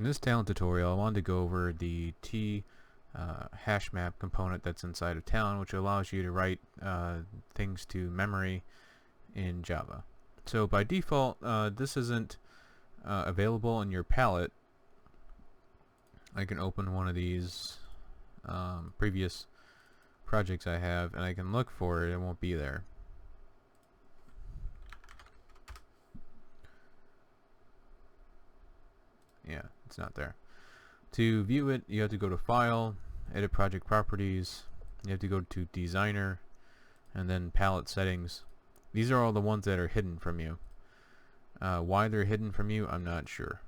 In this Talend tutorial, I wanted to go over the hash map component that's inside of Talend, which allows you to write things to memory in Java. So by default, this isn't available in your palette. I can open one of these previous projects I have, and I can look for it. It won't be there. Yeah, it's not there. To view it, you have to go to File, Edit Project Properties, you have to go to Designer, and then Palette Settings. These are all the ones that are hidden from you. Why they're hidden from you, I'm not sure.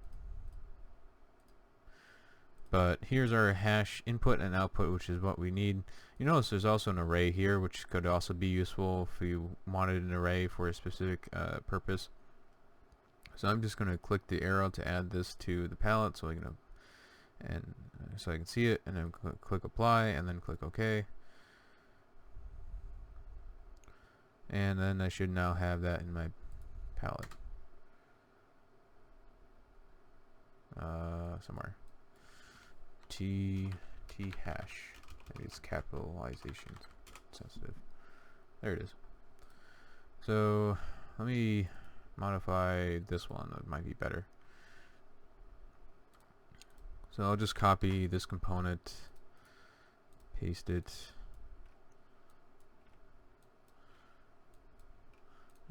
But here's our hash input and output, which is what we need. You notice there's also an array here, which could also be useful if you wanted an array for a specific purpose. So I'm just going to click the arrow to add this to the palette so I can see it, and then click apply, and then click OK. And then I should now have that in my palette somewhere. tHash. Maybe it's capitalization sensitive. There it is. So let me modify this one. That might be better. So I'll just copy this component, paste it,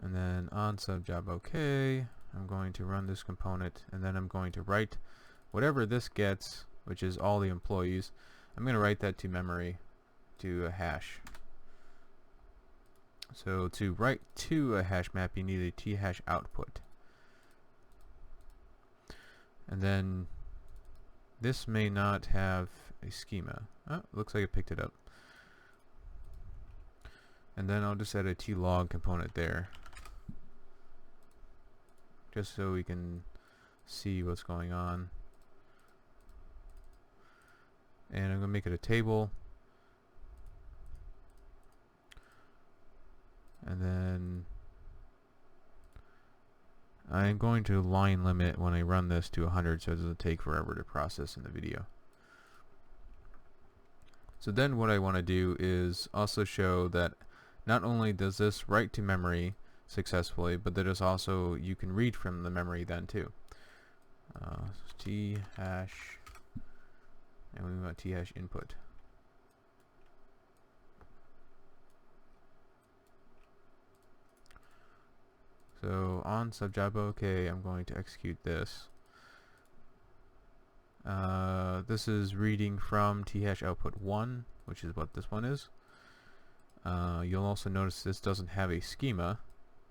and then on subjob OK, I'm going to run this component, and then I'm going to write whatever this gets, which is all the employees. I'm going to write that to memory, to a hash. So to write to a hash map, you need a tHashOutPut. And then this may not have a schema. Oh, looks like it picked it up. And then I'll just add a tlog component there, just so we can see what's going on. And I'm going to make it a table. And then I'm going to line limit when I run this to 100 so it doesn't take forever to process in the video. So then what I want to do is also show that not only does this write to memory successfully, but that is also, you can read from the memory then too. tHash, and we want tHashInput. So on subjob OK, I'm going to execute this. This is reading from tHashOutput 1, which is what this one is. You'll also notice this doesn't have a schema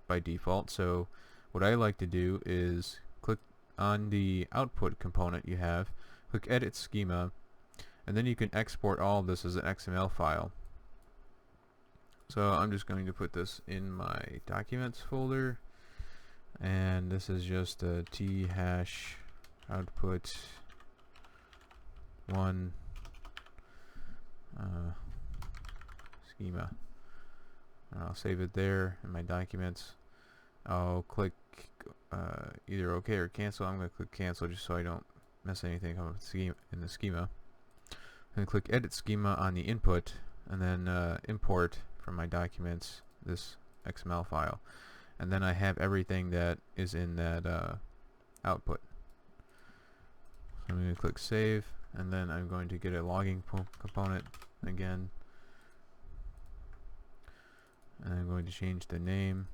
by default, so what I like to do is click on the output component you have, click Edit Schema, and then you can export all of this as an XML file. So I'm just going to put this in my Documents folder, and this is just a tHashOutput 1 schema. And I'll save it there in my documents. I'll click either OK or cancel. I'm going to click cancel just so I don't mess anything up in the schema. And click Edit Schema on the input, and then import from my documents this XML file. And then I have everything that is in that output. So I'm going to click Save, and then I'm going to get a logging component again. And I'm going to change the name.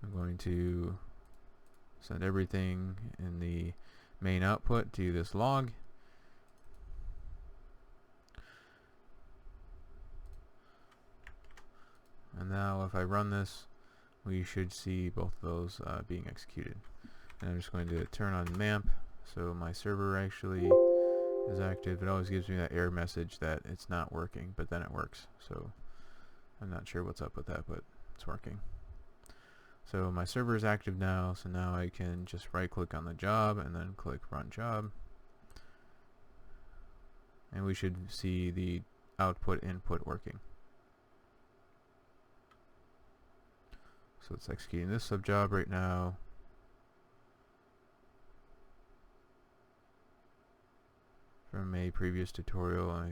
I'm going to send everything in the main output to this log. And now if I run this, we should see both of those being executed. And I'm just going to turn on MAMP so my server actually is active. It always gives me that error message that it's not working, but then it works. So I'm not sure what's up with that, but it's working. So my server is active now, so now I can just right click on the job and then click Run Job. And we should see the output input working. So it's executing this subjob right now. From a previous tutorial,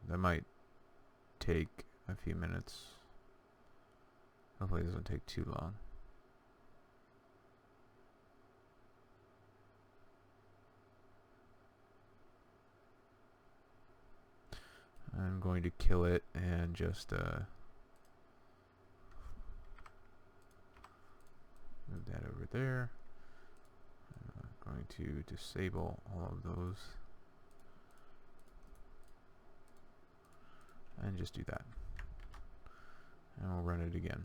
that might take a few minutes. Hopefully it doesn't take too long. I'm going to kill it and just move that over there. I'm going to disable all of those and just do that, and we'll run it again.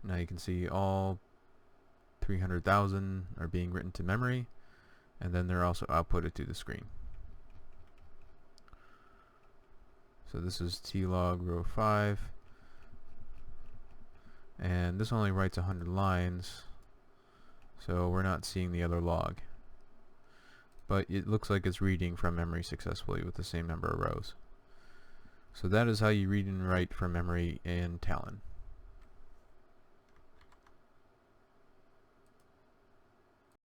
Now you can see all 300,000 are being written to memory, and then they're also outputted to the screen. So this is tlog row 5, and this only writes 100 lines, so we're not seeing the other log. But it looks like it's reading from memory successfully with the same number of rows. So that is how you read and write from memory in Talend.